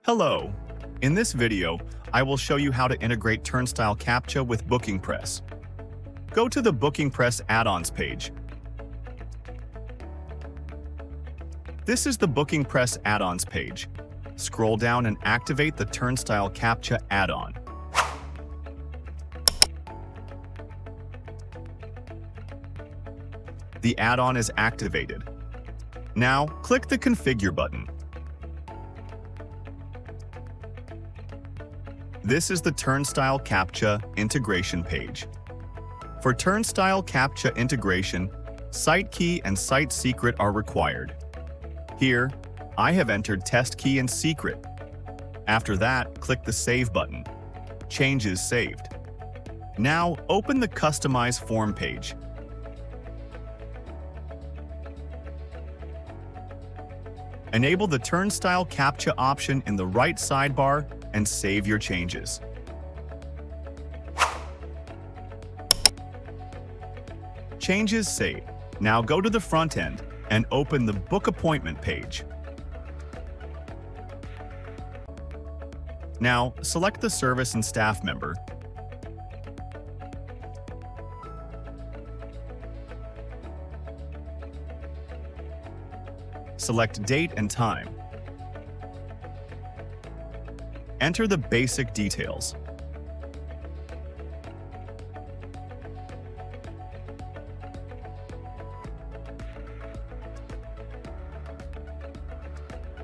Hello! In this video, I will show you how to integrate Turnstile Captcha with BookingPress. Go to the BookingPress Add-ons page. This is the BookingPress Add-ons page. Scroll down and activate the Turnstile Captcha add-on. The add-on is activated. Now, click the Configure button. This is the Turnstile Captcha integration page. For Turnstile Captcha integration, site key and site secret are required. Here, I have entered test key and secret. After that, click the Save button. Changes saved. Now, open the Customize form page. Enable the Turnstile Captcha option in the right sidebar and save your changes. Changes saved. Now go to the front end and open the Book Appointment page. Now select the service and staff member. Select date and time. Enter the basic details.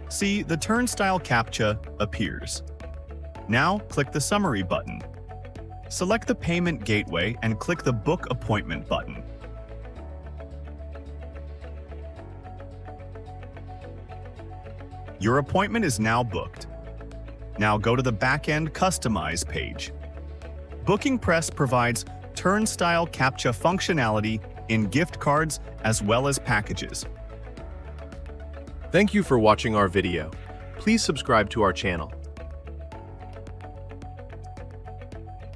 See, the Turnstile Captcha appears. Now click the Summary button. Select the Payment Gateway and click the Book Appointment button. Your appointment is now booked. Now go to the backend Customize page. BookingPress provides Turnstile Captcha functionality in gift cards as well as packages. Thank you for watching our video. Please subscribe to our channel.